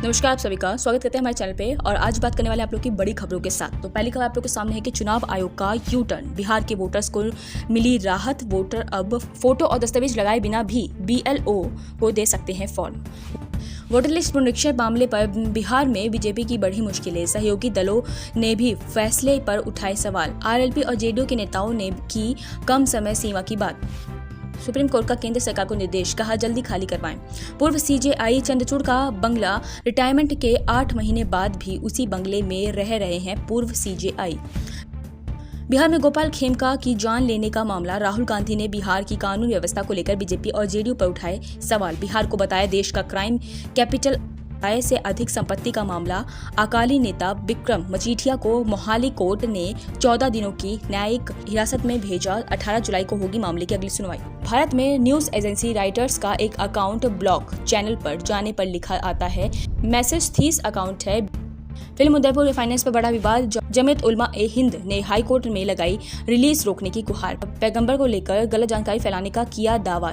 नमस्कार आप सभी का स्वागत करते हैं हमारे चैनल पे। और आज बात करने वाले आप लोग की बड़ी खबरों के साथ। तो पहली खबर आप लोग के सामने है कि चुनाव आयोग का यू टर्न, बिहार के वोटर्स को मिली राहत। वोटर अब फोटो और दस्तावेज लगाए बिना भी BLO को दे सकते हैं फॉर्म। वोटर लिस्ट पुनरीक्षण मामले पर बिहार में बीजेपी की बढ़ी मुश्किलें, सहयोगी दलों ने भी फैसले पर उठाए सवाल। RLP और JDU के नेताओं ने की कम समय सीमा की बात। सुप्रीम कोर्ट का केंद्र सरकार को निर्देश, कहा जल्दी खाली करवाएं। पूर्व CJI चंद्रचूड़ का बंगला, रिटायरमेंट के 8 महीने बाद भी उसी बंगले में रह रहे हैं पूर्व CJI। बिहार में गोपाल खेमका की जान लेने का मामला, राहुल गांधी ने बिहार की कानून व्यवस्था को लेकर बीजेपी और JDU पर उठाए सवाल। बिहार को बताया देश का क्राइम कैपिटल, आय से अधिक संपत्ति का मामला। अकाली नेता विक्रम मजीठिया को मोहाली कोर्ट ने 14 दिनों की न्यायिक हिरासत में भेजा। 18 जुलाई को होगी मामले की अगली सुनवाई। भारत में न्यूज एजेंसी रॉयटर्स का एक अकाउंट ब्लॉक चैनल पर जाने पर लिखा आता है, मैसेज थीस अकाउंट है। फिल्म उदयपुर रिफाइनेंस पर बड़ा विवाद, जमीयत उलमा ए हिंद ने हाई कोर्ट में लगाई रिलीज रोकने की गुहार। पैगंबर को लेकर गलत जानकारी फैलाने का किया दावा।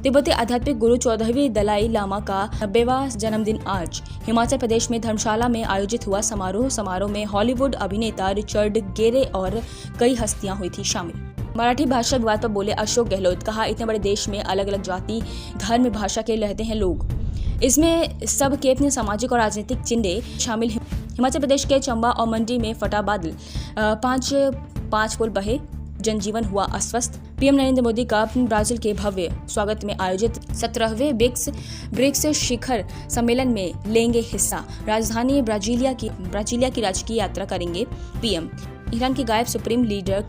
तिब्बती आध्यात्मिक गुरु 14वें दलाई लामा का 90वां जन्मदिन आज। हिमाचल प्रदेश में धर्मशाला में आयोजित हुआ समारोह में हॉलीवुड अभिनेता रिचर्ड गेरे और कई हस्तियां हुई थी शामिल। मराठी भाषा विवाद पर बोले अशोक गहलोत, कहा इतने बड़े देश में अलग अलग जाति, धर्म, भाषा के रहते हैं लोग, इसमें सब के अपने सामाजिक और राजनीतिक चिंडे शामिल हैं। हिमाचल प्रदेश के चंबा और मंडी में फटा बादल, 5 पुल बहे, जनजीवन हुआ अस्वस्थ। PM नरेंद्र मोदी का ब्राजील के भव्य स्वागत में आयोजित 17वें ब्रिक्स शिखर सम्मेलन में लेंगे हिस्सा। राजधानी ब्राजीलिया की राजकीय यात्रा करेंगे PM। ईरान के गायब सुप्रीम लीडर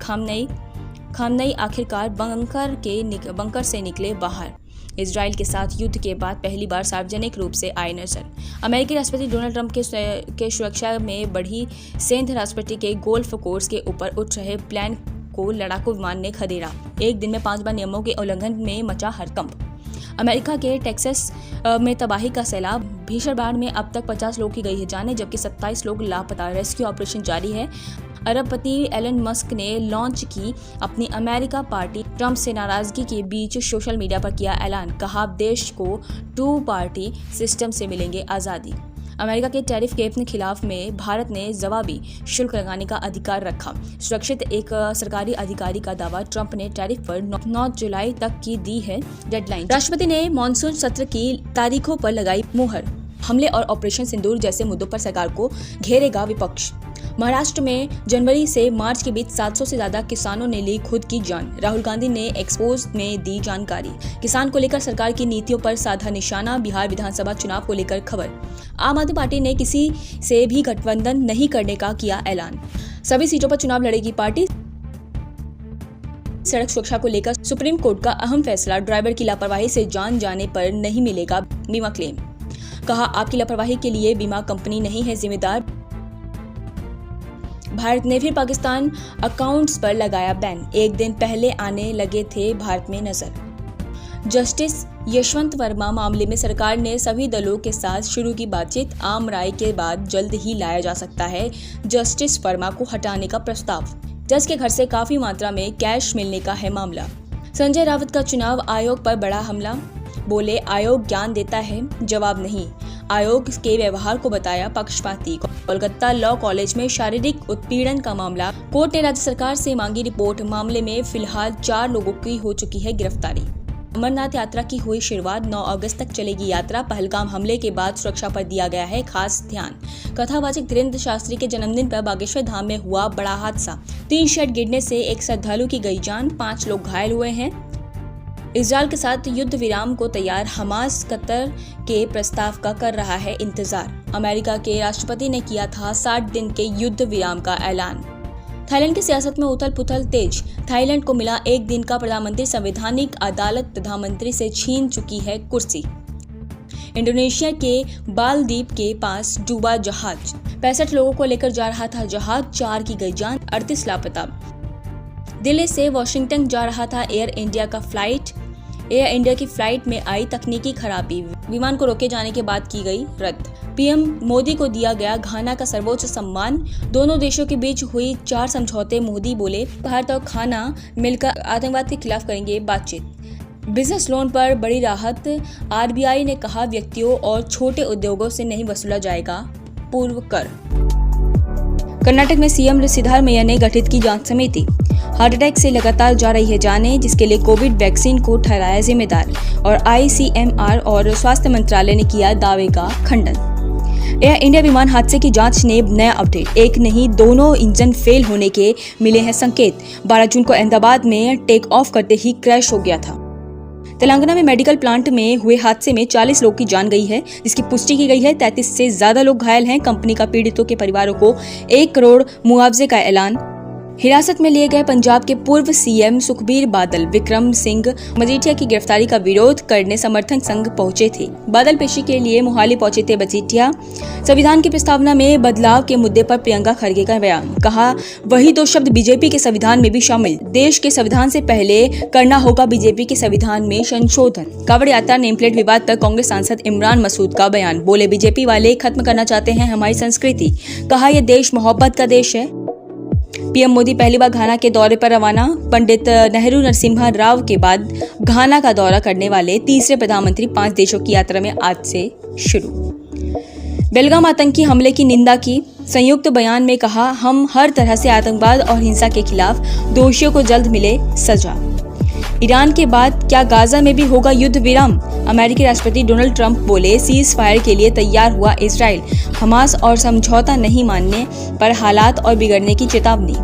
खामनेई आखिरकार बंकर से निकले बाहर। इजराइल के साथ युद्ध के बाद पहली बार सार्वजनिक रूप से आए नजर। अमेरिकी राष्ट्रपति डोनाल्ड ट्रंप के सुरक्षा में बढ़ी सेंध, राष्ट्रपति के गोल्फ कोर्स के ऊपर उठ रहे प्लेन को लड़ाकू विमान ने खदेड़ा। एक दिन में 5 बार नियमों के उल्लंघन में मचा हड़कंप। अमेरिका के टेक्सास में तबाही का सैलाब, भीषण बाढ़ में अब तक 50 लोग की गई है जाने, जबकि 27 लोग लापता। रेस्क्यू ऑपरेशन जारी है। अरबपति एलन मस्क ने लॉन्च की अपनी अमेरिका पार्टी। ट्रंप से नाराजगी के बीच सोशल मीडिया पर किया ऐलान, कहा देश को 2 पार्टी सिस्टम से मिलेंगे आज़ादी। अमेरिका के टैरिफ के खिलाफ में भारत ने जवाबी शुल्क लगाने का अधिकार रखा, सुरक्षित एक सरकारी अधिकारी का दावा। ट्रंप ने टैरिफ पर 9 जुलाई तक की दी है डेडलाइन। राष्ट्रपति ने मॉनसून सत्र की तारीखों पर लगाई मुहर। हमले और ऑपरेशन सिंदूर जैसे मुद्दों पर सरकार को घेरेगा विपक्ष। महाराष्ट्र में जनवरी से मार्च के बीच 700 से ज्यादा किसानों ने ली खुद की जान। राहुल गांधी ने एक्सपोज में दी जानकारी। किसान को लेकर सरकार की नीतियों पर साधा निशाना। बिहार विधानसभा चुनाव को लेकर खबर, आम आदमी पार्टी ने किसी से भी गठबंधन नहीं करने का किया ऐलान। सभी सीटों पर चुनाव लड़ेगी पार्टी। सड़क सुरक्षा को लेकर सुप्रीम कोर्ट का अहम फैसला, ड्राइवर की लापरवाही से जान जाने पर नहीं मिलेगा बीमा क्लेम। कहा आपकी लापरवाही के लिए बीमा कंपनी नहीं है जिम्मेदार। भारत ने फिर पाकिस्तान अकाउंट्स पर लगाया बैन। एक दिन पहले आने लगे थे भारत में नजर। जस्टिस यशवंत वर्मा मामले में सरकार ने सभी दलों के साथ शुरू की बातचीत। आम राय के बाद जल्द ही लाया जा सकता है जस्टिस वर्मा को हटाने का प्रस्ताव। जज के घर से काफी मात्रा में कैश मिलने का है मामला। संजय राउत का चुनाव आयोग पर बड़ा हमला, बोले आयोग ज्ञान देता है, जवाब नहीं। आयोग के व्यवहार को बताया पक्षपाती। कोलकाता लॉ कॉलेज में शारीरिक उत्पीड़न का मामला, कोर्ट ने राज्य सरकार से मांगी रिपोर्ट। मामले में फिलहाल 4 लोगों की हो चुकी है गिरफ्तारी। अमरनाथ यात्रा की हुई शुरुआत, 9 अगस्त तक चलेगी यात्रा। पहलगाम हमले के बाद सुरक्षा पर दिया गया है खास ध्यान। कथावाचक धीरेन्द्र शास्त्री के जन्मदिन पर बागेश्वर धाम में हुआ बड़ा हादसा। 3 शेड गिरने से एक श्रद्धालु की गई जान, 5 लोग घायल हुए हैं। इजराइल के साथ युद्ध विराम को तैयार हमास कतर के प्रस्ताव का कर रहा है इंतजार। अमेरिका के राष्ट्रपति ने किया था 60 दिन के युद्ध विराम का ऐलान। थाईलैंड की सियासत में उथल पुथल तेज, थाईलैंड को मिला 1 दिन का प्रधानमंत्री। संवैधानिक अदालत प्रधानमंत्री से छीन चुकी है कुर्सी। इंडोनेशिया के बालदीप के पास डूबा जहाज, 65 लोगों को लेकर जा रहा था जहाज, 4 की गई जान, 38 लापता। दिल्ली से वॉशिंगटन जा रहा था एयर इंडिया की फ्लाइट में आई तकनीकी खराबी, विमान को रोके जाने के बाद की गई रद्द। PM मोदी को दिया गया घाना का सर्वोच्च सम्मान। दोनों देशों के बीच हुई 4 समझौते। मोदी बोले भारत और घाना मिलकर आतंकवाद के खिलाफ करेंगे बातचीत। बिजनेस लोन पर बड़ी राहत, आरबीआई ने कहा व्यक्तियों और छोटे उद्योगों से नहीं वसूला जाएगा पूर्व कर। कर्नाटक में सीएम सिद्धारमैया ने गठित की जांच समिति, हार्ट अटैक से लगातार जा रही है जानें, जिसके लिए कोविड वैक्सीन को ठहराया जिम्मेदार और आईसीएमआर और स्वास्थ्य मंत्रालय ने किया दावे का खंडन। एयर इंडिया विमान हादसे की जांच ने नया अपडेट, एक नहीं दोनों इंजन फेल होने के मिले हैं संकेत। 12 जून को अहमदाबाद में टेक ऑफ करते ही क्रैश हो गया था। तेलंगाना में मेडिकल प्लांट में हुए हादसे में 40 लोग की जान गई है, जिसकी पुष्टि की गई है। 33 से ज्यादा लोग घायल हैं। कंपनी का पीड़ितों के परिवारों को 1 करोड़ मुआवजे का ऐलान। हिरासत में लिए गए पंजाब के पूर्व सीएम सुखबीर बादल विक्रम सिंह मजीठिया की गिरफ्तारी का विरोध करने समर्थन संघ पहुंचे थे। बादल पेशी के लिए मोहाली पहुंचे थे मजीठिया। संविधान की प्रस्तावना में बदलाव के मुद्दे पर प्रियंका खड़गे का बयान, कहा वही 2 शब्द बीजेपी के संविधान में भी शामिल। देश के संविधान से पहले करना होगा बीजेपी के संविधान में संशोधन। कांवड़ यात्रा नेमप्लेट विवाद पर कांग्रेस सांसद इमरान मसूद का बयान, बोले बीजेपी वाले खत्म करना चाहते हैं हमारी संस्कृति। कहा यह देश मोहब्बत का देश है। पीएम मोदी पहली बार घाना के दौरे पर रवाना। पंडित नेहरू नरसिम्हा राव के बाद घाना का दौरा करने वाले तीसरे प्रधानमंत्री 5 देशों की यात्रा में आज से शुरू। बेलगाम आतंकी हमले की निंदा की। संयुक्त बयान में कहा हम हर तरह से आतंकवाद और हिंसा के खिलाफ, दोषियों को जल्द मिले सजा। ईरान के बाद क्या गाजा में भी होगा युद्ध विराम? अमेरिकी राष्ट्रपति डोनाल्ड ट्रंप बोले सीज फायर के लिए तैयार हुआ इजराइल। हमास और समझौता नहीं मानने पर हालात और बिगड़ने की चेतावनी।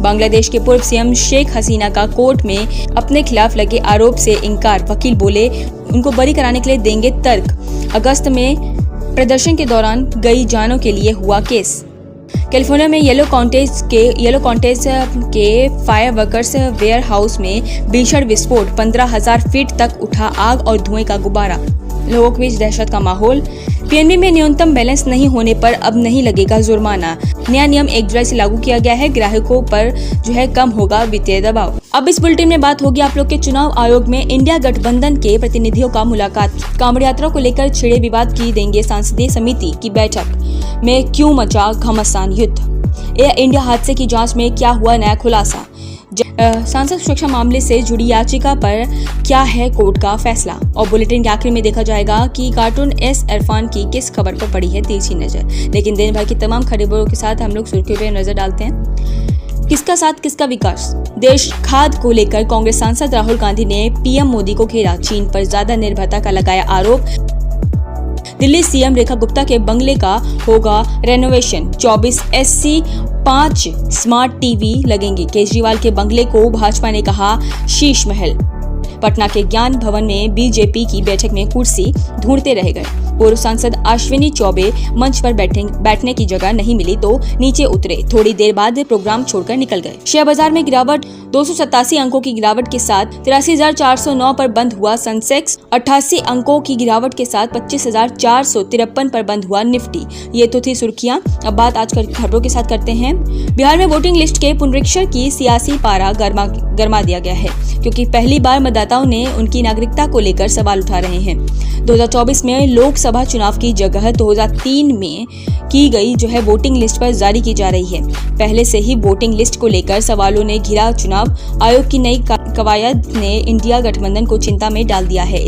बांग्लादेश के पूर्व सीएम शेख हसीना का कोर्ट में अपने खिलाफ लगे आरोप से इनकार। वकील बोले उनको बरी कराने के लिए देंगे तर्क। अगस्त में प्रदर्शन के दौरान गई जानों के लिए हुआ केस। कैलिफोर्निया में येलो कॉन्टेज के फायर वर्कर्स वेयर हाउस में भीषण विस्फोट, 15,000 फीट तक उठा आग और धुएं का गुब्बारा। लोगों के बीच दहशत का माहौल। पीएनबी में न्यूनतम बैलेंस नहीं होने पर अब नहीं लगेगा जुर्माना। नया नियम 1 जुलाई से लागू किया गया है। ग्राहकों पर कम होगा वित्तीय दबाव। अब इस बुलेटिन में बात होगी आप लोग के चुनाव आयोग में इंडिया गठबंधन के प्रतिनिधियों का मुलाकात। कांवड़ यात्रा को लेकर छिड़े विवाद की देंगे संसदीय समिति की बैठक में क्यों मचा घमासान युद्ध। एयर इंडिया हादसे की जांच में क्या हुआ नया खुलासा। सांसद सुरक्षा मामले से जुड़ी याचिका पर क्या है कोर्ट का फैसला। और बुलेटिन के आखिर में देखा जाएगा कि कार्टून एस इरफान की किस खबर पर पड़ी है तिरछी नजर। लेकिन दिन भर की तमाम खबरों के साथ हम लोग सुर्खियों पर नजर डालते हैं। किसका साथ किसका विकास। देश खाद को लेकर कांग्रेस सांसद राहुल गांधी ने पीएम मोदी को घेरा। चीन पर ज्यादा निर्भरता का लगाया आरोप। दिल्ली सीएम रेखा गुप्ता के बंगले का होगा रेनोवेशन। 24 एससी 5 स्मार्ट टीवी लगेंगे। केजरीवाल के बंगले को भाजपा ने कहा शीश महल। पटना के ज्ञान भवन में बीजेपी की बैठक में कुर्सी ढूंढते रह गए। पूर्व सांसद अश्विनी चौबे मंच पर बैठने की जगह नहीं मिली तो नीचे उतरे। थोड़ी देर बाद प्रोग्राम छोड़कर निकल गए। शेयर बाजार में गिरावट, 287 अंकों की गिरावट के साथ 83,409 पर बंद हुआ सेंसेक्स। 88 अंकों की गिरावट के साथ 25,453 पर बंद हुआ निफ्टी। ये तो थी सुर्खियां। अब बात आज खबरों के साथ करते हैं। बिहार में वोटिंग लिस्ट के पुनरीक्षण की सियासी पारा गरमा दिया गया है, क्योंकि पहली बार मतदाताओं ने उनकी नागरिकता को लेकर सवाल उठा रहे हैं। 2024 में लोकसभा चुनाव की जगह 2003 में की गई वोटिंग लिस्ट पर जारी की जा रही है। पहले से ही वोटिंग लिस्ट को लेकर सवालों ने घिरा चुनाव आयोग की नई कवायद ने इंडिया गठबंधन को चिंता में डाल दिया है।